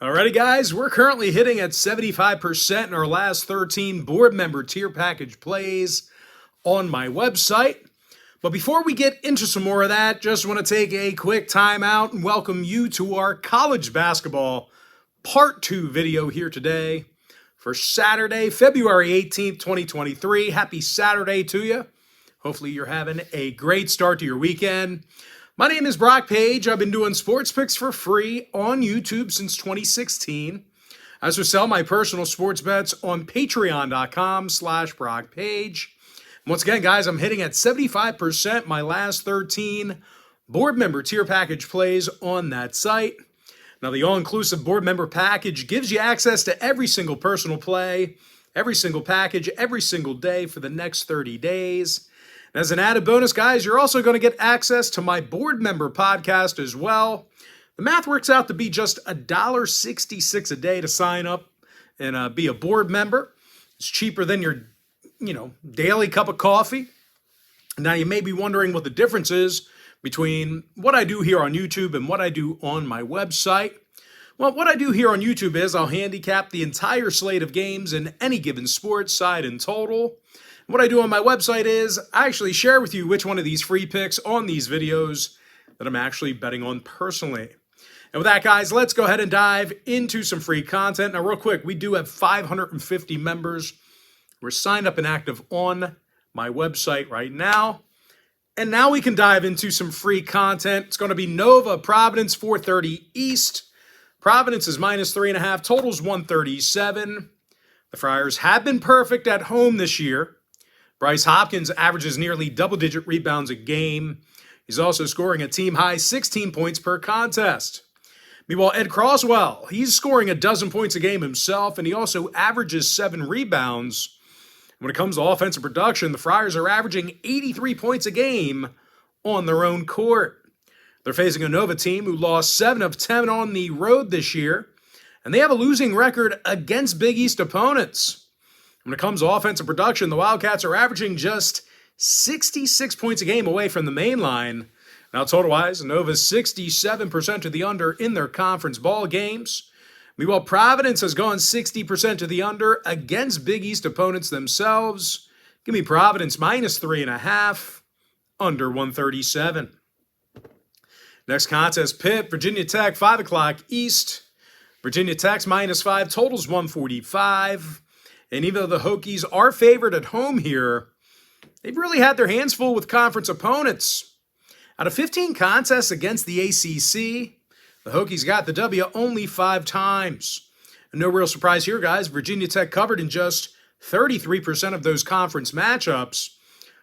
Alrighty guys, we're currently hitting at 75% in our last 13 board member tier package plays on my website. But before we get into some more of that, just want to take a quick time out and welcome you to our college basketball part 2 video here today for Saturday, February 18th, 2023. Happy Saturday to you. Hopefully you're having a great start to your weekend. My name is Brock Page. I've been doing sports picks for free on YouTube since 2016. I also sell my personal sports bets on patreon.com/BrockPage. Once again, guys, I'm hitting at 75% my last 13 board member tier package plays on that site. Now, the all-inclusive board member package gives you access to every single personal play, every single package, every single day for the next 30 days. As an added bonus, guys, you're also going to get access to my board member podcast as well. The math works out to be just $1.66 a day to sign up and be a board member. It's cheaper than your, daily cup of coffee. Now, you may be wondering what the difference is between what I do here on YouTube and what I do on my website. Well, what I do here on YouTube is I'll handicap the entire slate of games in any given sport, side and total. What I do on my website is I actually share with you which one of these free picks on these videos that I'm actually betting on personally. And with that, guys, let's go ahead and dive into some free content. Now, real quick, we do have 550 members. We're signed up and active on my website right now. And now we can dive into some free content. It's going to be Nova, Providence, 430 East. Providence is -3.5. Total's 137. The Friars have been perfect at home this year. Bryce Hopkins averages nearly double-digit rebounds a game. He's also scoring a team-high 16 points per contest. Meanwhile, Ed Croswell, he's scoring a dozen points a game himself, and he also averages 7 rebounds. When it comes to offensive production, the Friars are averaging 83 points a game on their own court. They're facing a Nova team who lost 7 of 10 on the road this year, and they have a losing record against Big East opponents. When it comes to offensive production, the Wildcats are averaging just 66 points a game away from the main line. Now, total-wise, Nova's 67% to the under in their conference ball games. Meanwhile, Providence has gone 60% to the under against Big East opponents themselves. Give me Providence -3.5, under 137. Next contest, Pitt, Virginia Tech, 5 o'clock East. Virginia Tech's -5, totals 145. And even though the Hokies are favored at home here, they've really had their hands full with conference opponents. Out of 15 contests against the ACC, the Hokies got the W only 5 times. And no real surprise here, guys. Virginia Tech covered in just 33% of those conference matchups.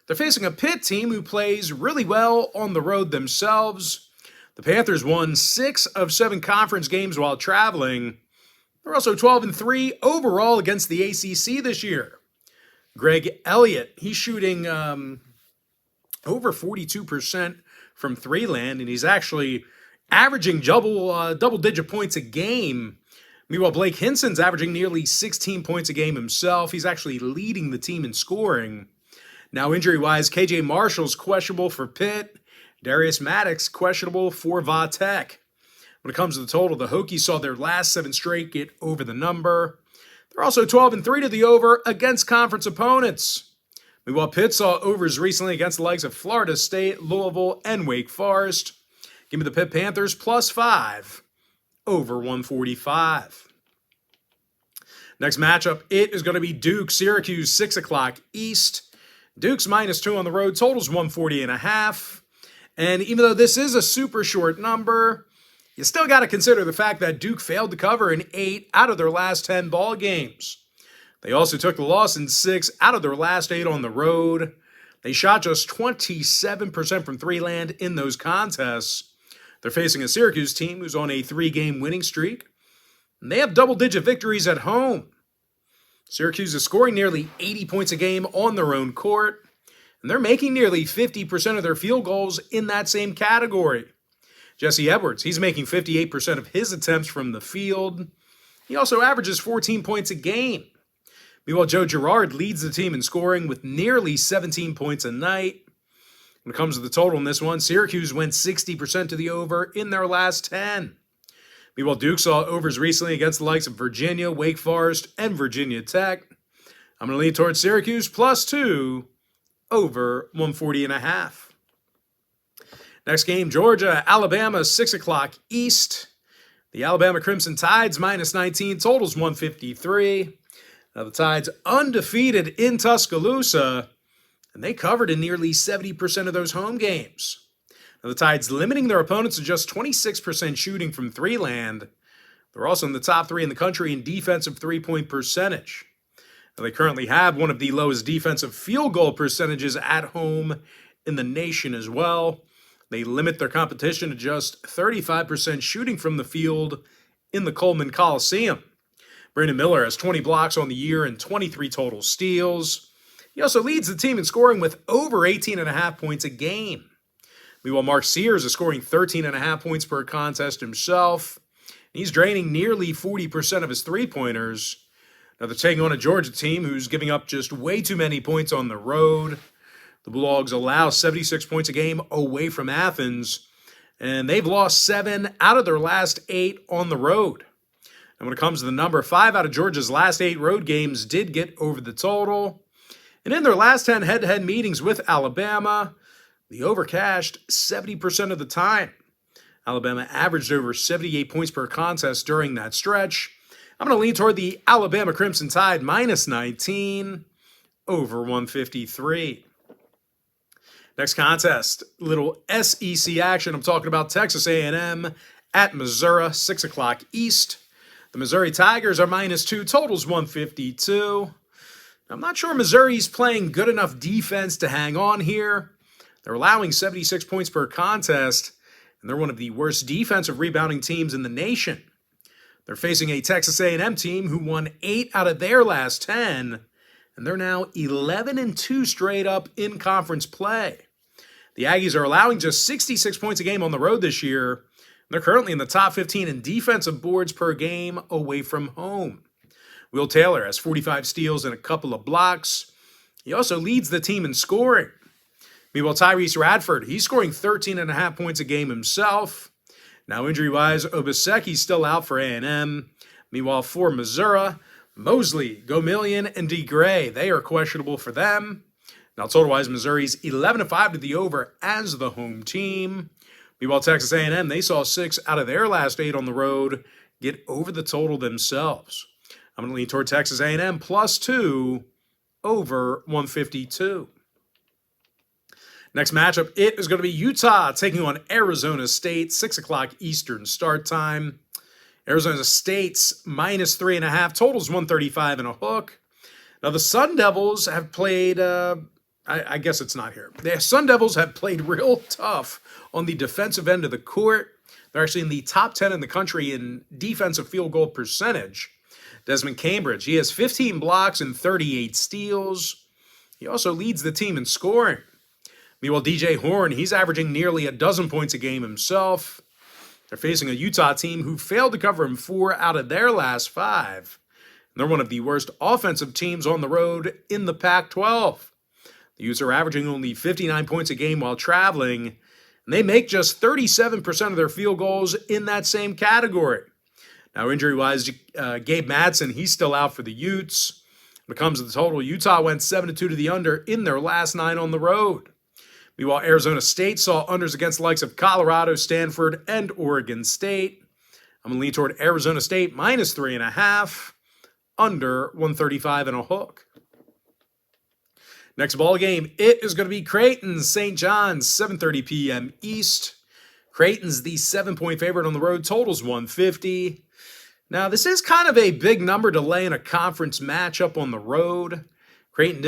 They're facing a Pitt team who plays really well on the road themselves. The Panthers won 6 of 7 conference games while traveling. They're also 12-3 overall against the ACC this year. Greg Elliott, he's shooting over 42% from three land, and he's actually averaging double-digit points a game. Meanwhile, Blake Hinson's averaging nearly 16 points a game himself. He's actually leading the team in scoring. Now, injury-wise, KJ Marshall's questionable for Pitt. Darius Maddox questionable for Va Tech. When it comes to the total, the Hokies saw their last 7 straight get over the number. They're also 12-3 to the over against conference opponents. Meanwhile, Pitt saw overs recently against the likes of Florida State, Louisville, and Wake Forest. Give me the Pitt Panthers +5, over 145. Next matchup, it is going to be Duke, Syracuse, 6 o'clock East. Duke's -2 on the road, totals 140.5. And even though this is a super short number, you still got to consider the fact that Duke failed to cover in 8 out of their last 10 ball games. They also took the loss in 6 out of their last 8 on the road. They shot just 27% from three land in those contests. They're facing a Syracuse team who's on a 3-game winning streak, and they have double-digit victories at home. Syracuse is scoring nearly 80 points a game on their own court, and they're making nearly 50% of their field goals in that same category. Jesse Edwards, he's making 58% of his attempts from the field. He also averages 14 points a game. Meanwhile, Joe Girard leads the team in scoring with nearly 17 points a night. When it comes to the total in this one, Syracuse went 60% to the over in their last 10. Meanwhile, Duke saw overs recently against the likes of Virginia, Wake Forest, and Virginia Tech. I'm going to lean towards Syracuse +2 over 140.5. Next game, Georgia, Alabama, 6 o'clock East. The Alabama Crimson Tides -19, totals 153. Now the Tides undefeated in Tuscaloosa, and they covered in nearly 70% of those home games. Now the Tides limiting their opponents to just 26% shooting from three land. They're also in the top 3 in the country in defensive three-point percentage. Now they currently have one of the lowest defensive field goal percentages at home in the nation as well. They limit their competition to just 35% shooting from the field in the Coleman Coliseum. Brandon Miller has 20 blocks on the year and 23 total steals. He also leads the team in scoring with over 18.5 points a game. Meanwhile, Mark Sears is scoring 13.5 points per contest himself. He's draining nearly 40% of his three-pointers. Now they're taking on a Georgia team who's giving up just way too many points on the road. The Bulldogs allow 76 points a game away from Athens, and they've lost 7 out of their last 8 on the road. And when it comes to the number, 5 out of Georgia's last 8 road games did get over the total. And in their last 10 head-to-head meetings with Alabama, the over cashed 70% of the time. Alabama averaged over 78 points per contest during that stretch. I'm going to lean toward the Alabama Crimson Tide -19 over 153. Next contest, little SEC action. I'm talking about Texas A&M at Missouri, 6 o'clock East. The Missouri Tigers are -2, totals 152. I'm not sure Missouri's playing good enough defense to hang on here. They're allowing 76 points per contest, and they're one of the worst defensive rebounding teams in the nation. They're facing a Texas A&M team who won 8 out of their last 10, and they're now 11-2 straight up in conference play. The Aggies are allowing just 66 points a game on the road this year. They're currently in the top 15 in defensive boards per game away from home. Will Taylor has 45 steals and a couple of blocks. He also leads the team in scoring. Meanwhile, Tyrese Radford, he's scoring 13.5 points a game himself. Now, injury-wise, Obiseki's still out for A&M. Meanwhile, for Missouri, Mosley, Gomillion, and DeGray, they are questionable for them. Now, total-wise, Missouri's 11-5 to the over as the home team. Meanwhile, Texas A&M, they saw 6 out of their last 8 on the road get over the total themselves. I'm going to lean toward Texas A&M +2 over 152. Next matchup, it is going to be Utah taking on Arizona State, 6 o'clock Eastern start time. Arizona State's -3.5, totals 135 and a hook. Now, the Sun Devils have played, I guess it's not here. The Sun Devils have played real tough on the defensive end of the court. They're actually in the top 10 in the country in defensive field goal percentage. Desmond Cambridge, he has 15 blocks and 38 steals. He also leads the team in scoring. Meanwhile, DJ Horn, he's averaging nearly a dozen points a game himself. They're facing a Utah team who failed to cover him 4 out of their last 5. And they're one of the worst offensive teams on the road in the Pac-12. The Utes are averaging only 59 points a game while traveling, and they make just 37% of their field goals in that same category. Now, injury-wise, Gabe Madsen, he's still out for the Utes. When it comes to the total, Utah went 7-2 to the under in their last 9 on the road. Meanwhile, Arizona State saw unders against the likes of Colorado, Stanford, and Oregon State. I'm going to lean toward Arizona State -3.5, under 135 and a hook. Next ball game, it is going to be Creighton, St. John's, 7:30 p.m. East. Creighton's the 7-point favorite on the road, totals 150. Now, this is kind of a big number to lay in a conference matchup on the road. Creighton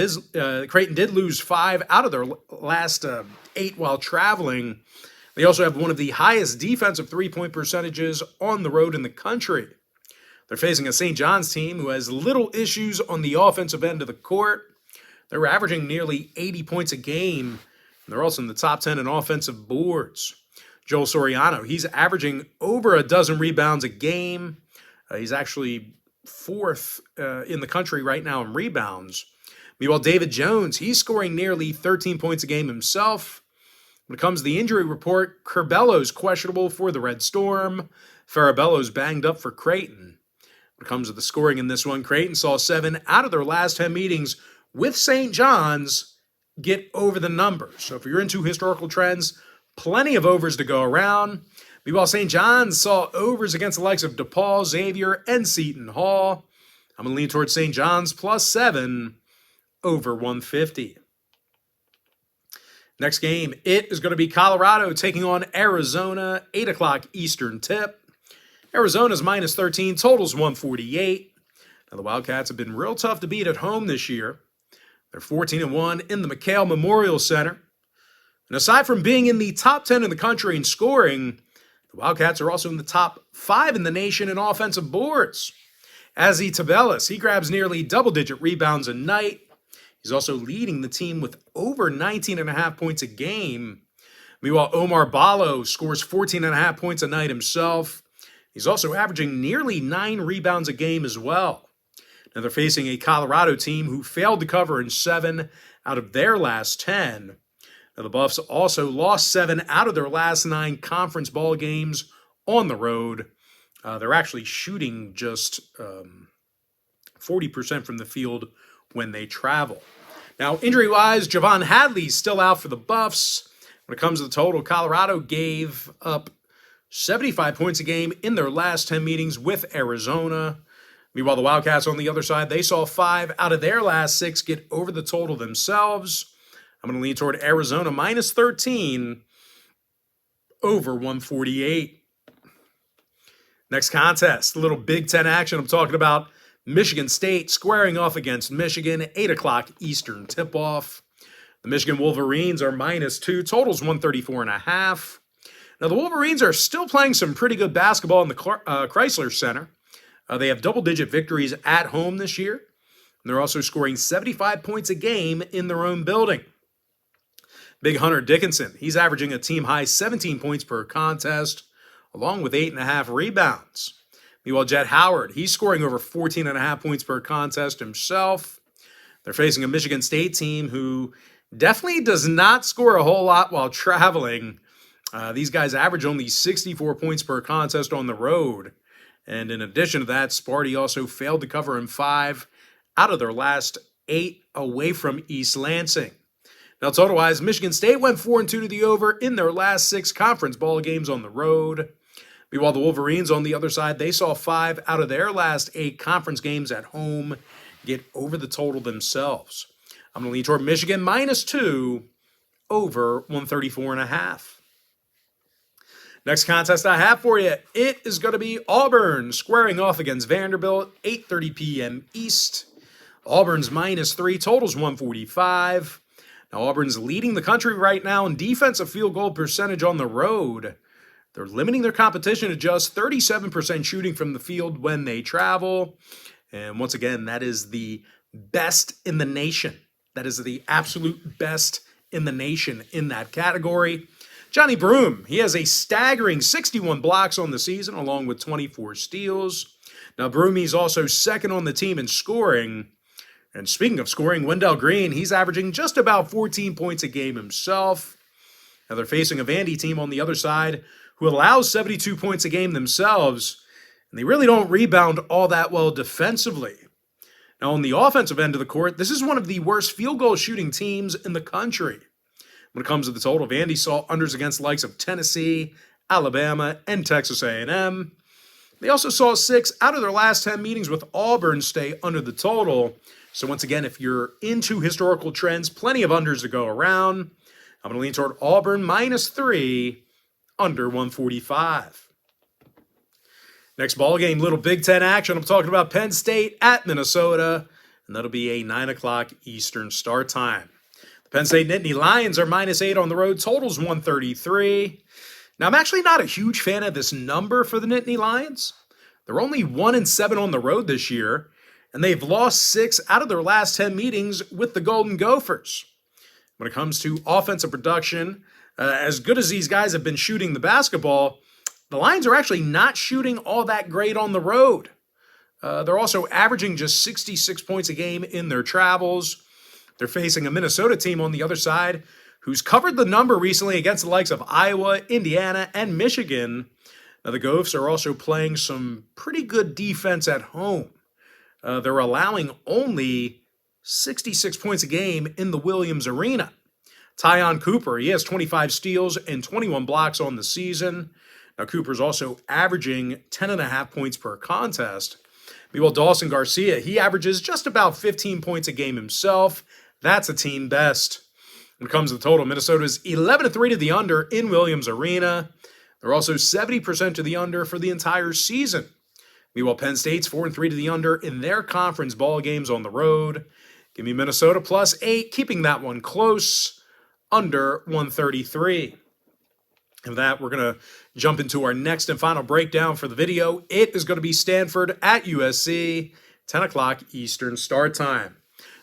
did lose 5 out of their last 8 while traveling. They also have one of the highest defensive three-point percentages on the road in the country. They're facing a St. John's team who has little issues on the offensive end of the court. They're averaging nearly 80 points a game. And they're also in the top 10 in offensive boards. Joel Soriano, he's averaging over a dozen rebounds a game. He's actually 4th in the country right now in rebounds. Meanwhile, David Jones, he's scoring nearly 13 points a game himself. When it comes to the injury report, Curbello's questionable for the Red Storm. Farabello's banged up for Creighton. When it comes to the scoring in this one, Creighton saw 7 out of their last 10 meetings with St. John's get over the number. So if you're into historical trends, plenty of overs to go around. Meanwhile, St. John's saw overs against the likes of DePaul, Xavier, and Seton Hall. I'm going to lean towards St. John's plus 7 over 150. Next game, it is going to be Colorado taking on Arizona, 8 o'clock Eastern tip. Arizona's minus 13, totals 148. Now, the Wildcats have been real tough to beat at home this year. They're 14-1 in the McHale Memorial Center. And aside from being in the top 10 in the country in scoring, the Wildcats are also in the top 5 in the nation in offensive boards. Azzy Tabelis, he grabs nearly double-digit rebounds a night. He's also leading the team with over 19.5 points a game. Meanwhile, Omar Ballo scores 14.5 points a night himself. He's also averaging nearly 9 rebounds a game as well. Now they're facing a Colorado team who failed to cover in 7 out of their last 10. Now the Buffs also lost 7 out of their last 9 conference ball games on the road. They're actually shooting just 40% from the field when they travel. Now, injury-wise, Javon Hadley's still out for the Buffs. When it comes to the total, Colorado gave up 75 points a game in their last 10 meetings with Arizona. Meanwhile, the Wildcats on the other side, they saw 5 out of their last 6 get over the total themselves. I'm going to lean toward Arizona minus 13 over 148. Next contest, a little Big Ten action. I'm talking about Michigan State squaring off against Michigan, 8 o'clock Eastern tip-off. The Michigan Wolverines are minus 2, totals 134.5. Now, the Wolverines are still playing some pretty good basketball in the Chrysler Center. They have double-digit victories at home this year. And they're also scoring 75 points a game in their own building. Big Hunter Dickinson, he's averaging a team-high 17 points per contest, along with 8.5 rebounds. Meanwhile, Jet Howard, he's scoring over 14.5 points per contest himself. They're facing a Michigan State team who definitely does not score a whole lot while traveling. These guys average only 64 points per contest on the road. And in addition to that, Sparty also failed to cover in 5 out of their last 8 away from East Lansing. Now, total-wise, Michigan State went 4-2 to the over in their last 6 conference ball games on the road. Meanwhile, the Wolverines on the other side, they saw 5 out of their last 8 conference games at home get over the total themselves. I'm going to lean toward Michigan minus 2 over 134.5. Next contest I have for you, it is going to be Auburn squaring off against Vanderbilt, 8:30 p.m. East. Auburn's minus 3, totals 145. Now, Auburn's leading the country right now in defensive field goal percentage on the road. They're limiting their competition to just 37% shooting from the field when they travel. And once again, that is the best in the nation. That is the absolute best in the nation in that category. Johnny Broome, he has a staggering 61 blocks on the season, along with 24 steals. Now, Broome, he's also second on the team in scoring. And speaking of scoring, Wendell Green, he's averaging just about 14 points a game himself. Now, they're facing a Vandy team on the other side who allows 72 points a game themselves, and they really don't rebound all that well defensively. Now, on the offensive end of the court, this is one of the worst field goal shooting teams in the country. When it comes to the total, Vandy saw unders against the likes of Tennessee, Alabama, and Texas A&M. They also saw 6 out of their last 10 meetings with Auburn stay under the total. So once again, if you're into historical trends, plenty of unders to go around. I'm going to lean toward Auburn minus 3 under 145. Next ball game, little Big Ten action. I'm talking about Penn State at Minnesota, and that'll be a 9 o'clock Eastern start time. Penn State Nittany Lions are minus 8 on the road, totals 133. Now, I'm actually not a huge fan of this number for the Nittany Lions. They're only 1-7 on the road this year, and they've lost 6 out of their last 10 meetings with the Golden Gophers. When it comes to offensive production, as good as these guys have been shooting the basketball, the Lions are actually not shooting all that great on the road. They're also averaging just 66 points a game in their travels. They're facing a Minnesota team on the other side who's covered the number recently against the likes of Iowa, Indiana, and Michigan. Now, the Gophers are also playing some pretty good defense at home. They're allowing only 66 points a game in the Williams Arena. Tyon Cooper, he has 25 steals and 21 blocks on the season. Now, Cooper's also averaging 10.5 points per contest. Meanwhile, Dawson Garcia, he averages just about 15 points a game himself. That's a team best. When it comes to the total, Minnesota's 11-3 to the under in Williams Arena. They're also 70% to the under for the entire season. Meanwhile, Penn State's 4-3 to the under in their conference ball games on the road. Give me Minnesota +8, keeping that one close, under 133. And with that, we're going to jump into our next and final breakdown for the video. It is going to be Stanford at USC, 10 o'clock Eastern start time.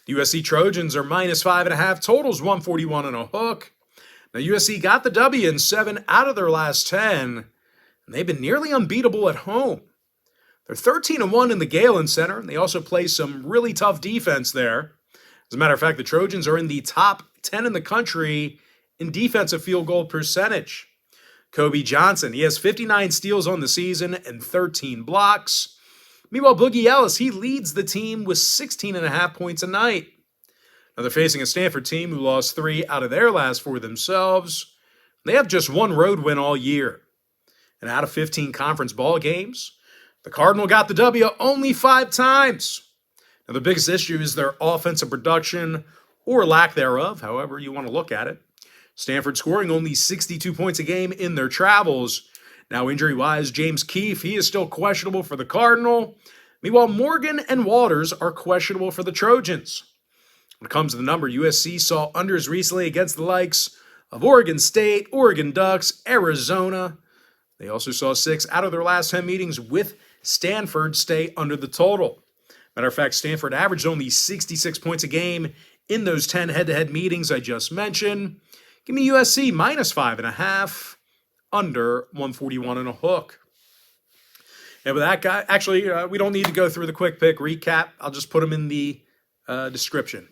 The USC Trojans are -5.5, totals 141 and a hook. Now, USC got the W in 7 out of their last 10, and they've been nearly unbeatable at home. They're 13-1 in the Galen Center, and they also play some really tough defense there. As a matter of fact, the Trojans are in the top 10 in the country in defensive field goal percentage. Kobe Johnson, he has 59 steals on the season and 13 blocks. Meanwhile, Boogie Ellis, he leads the team with 16.5 points a night. Now, they're facing a Stanford team who lost 3 out of their last 4 themselves. They have just 1 road win all year. And out of 15 conference ball games, the Cardinal got the W only 5 times. Now, the biggest issue is their offensive production, or lack thereof, however you want to look at it. Stanford scoring only 62 points a game in their travels. Now, injury-wise, James Keefe, he is still questionable for the Cardinal. Meanwhile, Morgan and Waters are questionable for the Trojans. When it comes to the number, USC saw unders recently against the likes of Oregon State, Oregon Ducks, Arizona. They also saw 6 out of their last 10 meetings with Stanford stay under the total. Matter of fact, Stanford averaged only 66 points a game in those 10 head-to-head meetings I just mentioned. Give me USC -5.5, under 141 and a hook. And with that guy, actually, we don't need to go through the quick pick recap. I'll just put them in the description.